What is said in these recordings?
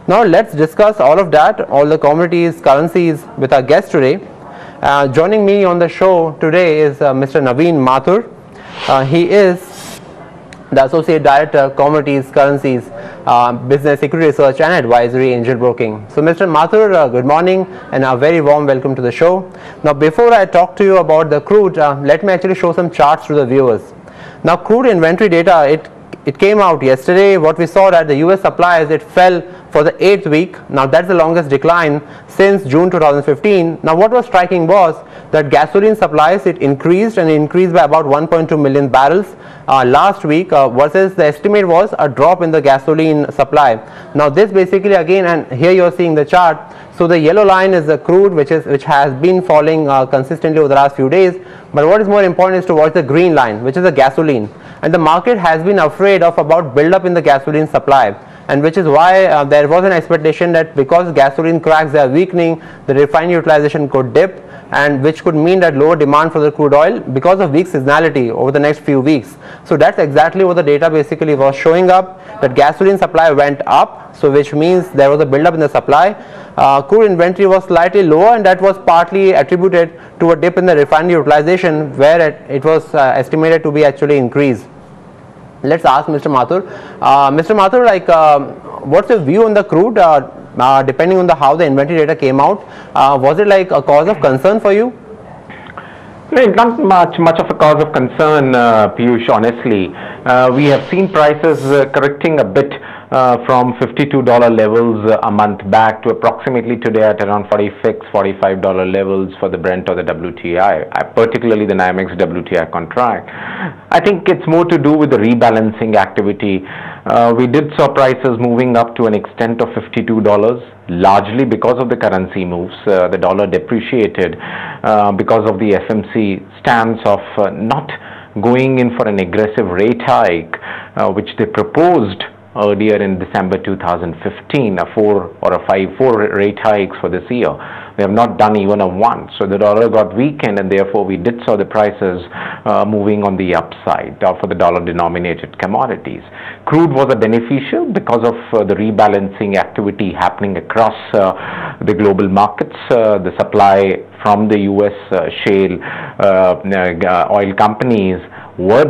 Now let's discuss all of that, all the commodities, currencies with our guest today. Joining me on the show today is Mr. Naveen Mathur. He is the Associate Director, Commodities, Currencies, Business, Equity Research and Advisory, Angel Broking. So Mr. Mathur, good morning and a very warm welcome to the show. Now before I talk to you about the crude, let me actually show some charts to the viewers. Now crude inventory data, it came out yesterday. What we saw that the US supplies, it fell for the 8th week. Now that's the longest decline since June 2015. Now what was striking was that gasoline supplies, it increased by about 1.2 million barrels last week versus the estimate was a drop in the gasoline supply. Now this basically again, and here you are seeing the chart. So the yellow line is the crude which has been falling consistently over the last few days, but what is more important is to watch the green line, which is the gasoline, and the market has been afraid of about build up in the gasoline supply, and which is why there was an expectation that because gasoline cracks are weakening, the refinery utilization could dip, and which could mean that lower demand for the crude oil because of weak seasonality over the next few weeks. So that's exactly what the data basically was showing up, that gasoline supply went up, so which means there was a build up in the supply. Crude inventory was slightly lower, and that was partly attributed to a dip in the refinery utilization where it was estimated to be actually increased. Let's ask Mr. Mathur. Mr. Mathur, like, what's your view on the crude? Depending on how the inventory data came out, was it like a cause of concern for you? Not much of a cause of concern, Piyush, honestly. We have seen prices correcting a bit from $52 levels a month back to approximately today at around $45 levels for the Brent or the WTI, particularly the NYMEX WTI contract. I think it's more to do with the rebalancing activity. We did saw prices moving up to an extent of $52, largely because of the currency moves. The dollar depreciated because of the FMC stance of not going in for an aggressive rate hike, which they proposed earlier in December 2015, four rate hikes for this year. They have not done even a one. So the dollar got weakened, and therefore we did saw the prices moving on the upside for the dollar denominated commodities. Crude was a beneficial because of the rebalancing activity happening across the global markets. The supply from the US shale oil companies was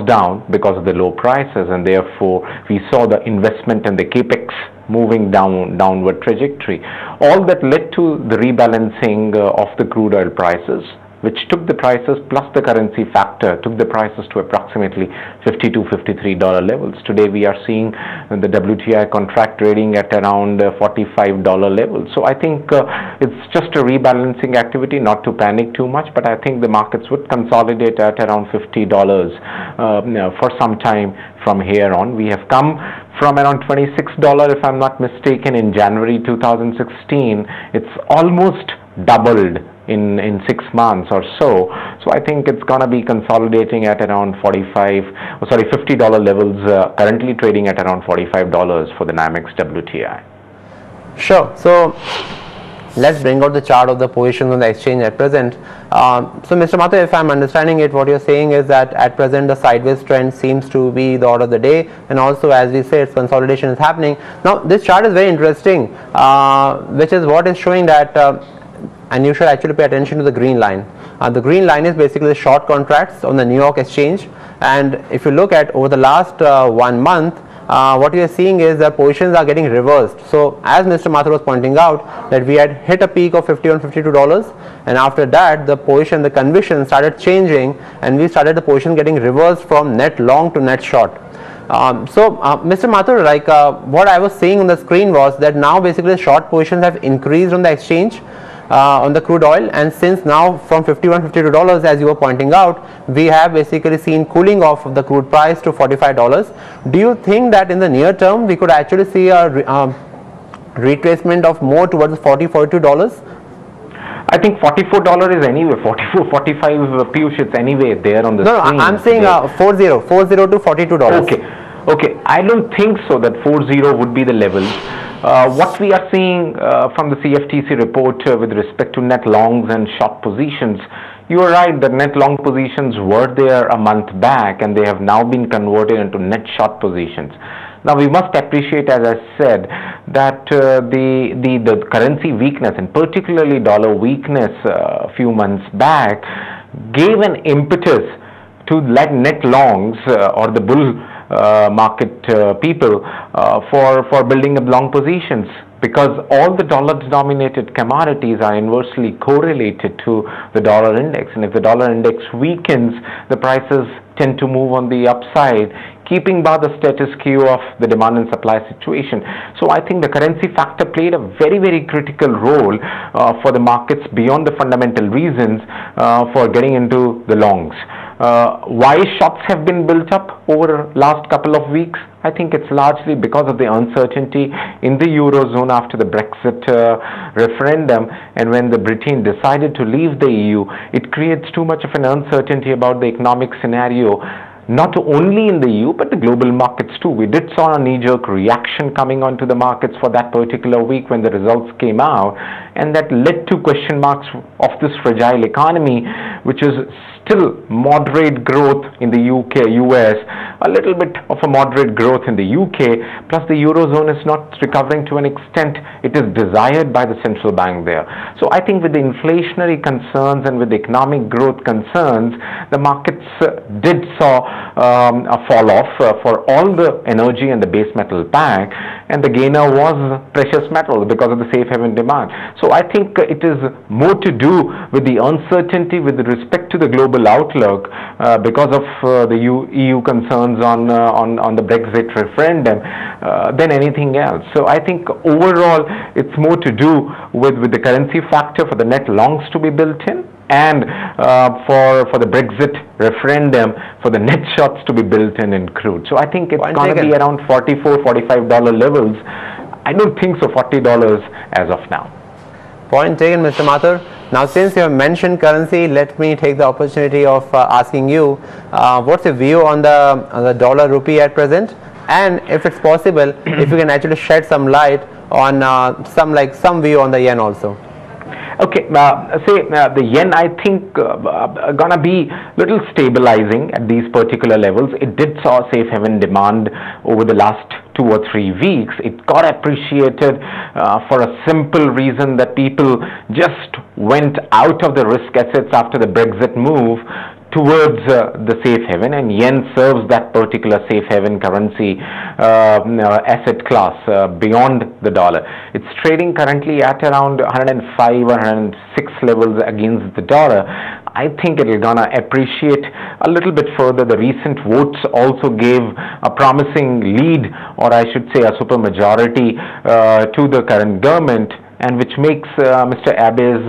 down because of the low prices, and therefore we saw the investment and the capex moving downward trajectory. All that led to the rebalancing of the crude oil prices, which took the prices plus the currency factor, took the prices to approximately $52, $53 levels. Today we are seeing the WTI contract trading at around $45 levels. So I think it's just a rebalancing activity, not to panic too much, but I think the markets would consolidate at around $50 for some time from here on. We have come from around $26, if I'm not mistaken, in January 2016. It's almost doubled in 6 months or so. So I think it's going to be consolidating at around $50 levels, currently trading at around $45 for the NYMEX WTI. Sure. So let's bring out the chart of the positions on the exchange at present. So Mr. Mathur, if I'm understanding it, what you're saying is that at present the sideways trend seems to be the order of the day, and also as we said, consolidation is happening. Now this chart is very interesting, which is what is showing that and you should actually pay attention to the green line. The green line is basically the short contracts on the New York Exchange, and if you look at over the last 1 month, what we are seeing is that positions are getting reversed. So as Mr. Mathur was pointing out, that we had hit a peak of $51, $52, and after that the position, the conviction started changing, and we started the position getting reversed from net long to net short. Mr. Mathur, like what I was seeing on the screen was that now basically the short positions have increased on the exchange on the crude oil, and since now from $51, $52, as you were pointing out, we have basically seen cooling off of the crude price to $45. Do you think that in the near term we could actually see a retracement of more towards $40, $42? I think $44 is anyway, 44, 45, Piyush, it's anyway there on the screen. No, I'm saying 40 to $42. Okay, I don't think so that 40 would be the level. What we are seeing from the CFTC report with respect to net longs and short positions, you are right that net long positions were there a month back and they have now been converted into net short positions. Now we must appreciate, as I said, that the currency weakness, and particularly dollar weakness a few months back, gave an impetus to net longs or the bull market people for building up long positions, because all the dollar denominated commodities are inversely correlated to the dollar index, and if the dollar index weakens, the prices tend to move on the upside, keeping by the status quo of the demand and supply situation. So I think the currency factor played a very critical role for the markets beyond the fundamental reasons for getting into the longs. Why shorts have been built up over last couple of weeks? I think it's largely because of the uncertainty in the Eurozone after the Brexit referendum, and when the Britain decided to leave the EU, it creates too much of an uncertainty about the economic scenario, not only in the EU but the global markets too. We did saw a knee-jerk reaction coming onto the markets for that particular week when the results came out, and that led to question marks of this fragile economy, which is still moderate growth in the UK, US, a little bit of a moderate growth in the UK, plus the Eurozone is not recovering to an extent it is desired by the central bank there. So I think with the inflationary concerns and with the economic growth concerns, the markets did saw a fall off for all the energy and the base metal pack, and the gainer was precious metals because of the safe haven demand. So I think it is more to do with the uncertainty with respect to the global outlook because of the EU concerns on the Brexit referendum than anything else. So I think overall it's more to do with the currency factor for the net longs to be built in, and for the Brexit referendum for the net shorts to be built in crude. So I think it's going to be around $44-45 levels. I don't think so $40 as of now. Point taken, Mr. Mathur. Now, since you have mentioned currency, let me take the opportunity of asking you, what's your view on the dollar rupee at present, and if it's possible, if you can actually shed some light on some view on the yen also. Okay, the yen, I think gonna be little stabilizing at these particular levels. It did saw safe haven demand over the last 2 or 3 weeks. It got appreciated for a simple reason that people just went out of the risk assets after the Brexit move towards the safe haven, and yen serves that particular safe haven currency asset class beyond the dollar. It's trading currently at around 105 or 106 levels against the dollar. I think it is gonna appreciate a little bit further. The recent votes also gave a promising lead, or I should say a super majority to the current government, and which makes Mr. Abe's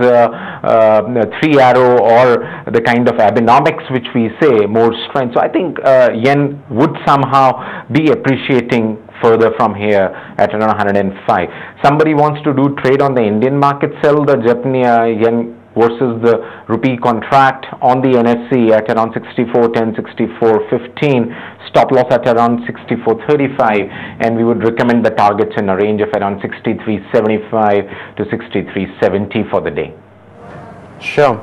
3-arrow or the kind of Abenomics which we say more strength. So I think yen would somehow be appreciating further from here at around 105. Somebody wants to do trade on the Indian market, sell the Japanese yen versus the rupee contract on the NSE at around 64.10, 64.15, stop loss at around 64.35, and we would recommend the targets in a range of around 63.75 to 63.70 for the day. Sure.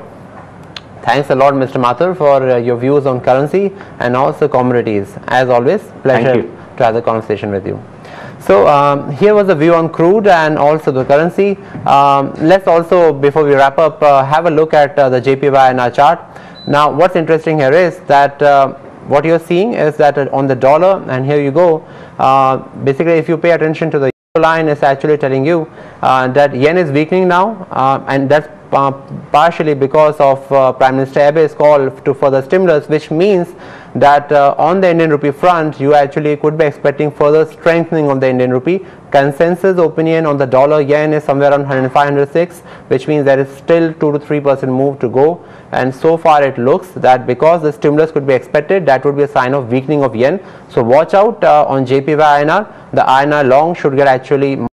Thanks a lot, Mr. Mathur, for your views on currency and also commodities. As always, pleasure to have the conversation with you. So here was the view on crude and also the currency. Let's also, before we wrap up, have a look at the JPY-INR chart. Now, what's interesting here is that what you're seeing is that on the dollar, and here you go, basically if you pay attention to the line, it's actually telling you that yen is weakening now, and that's partially because of Prime Minister Abe's call to further stimulus, which means that on the Indian rupee front, you actually could be expecting further strengthening of the Indian rupee. Consensus opinion on the dollar yen is somewhere around 105, 106, which means there is still 2 to 3% move to go. And so far it looks that because the stimulus could be expected, that would be a sign of weakening of yen. So watch out on JPY-INR. The INR long should get actually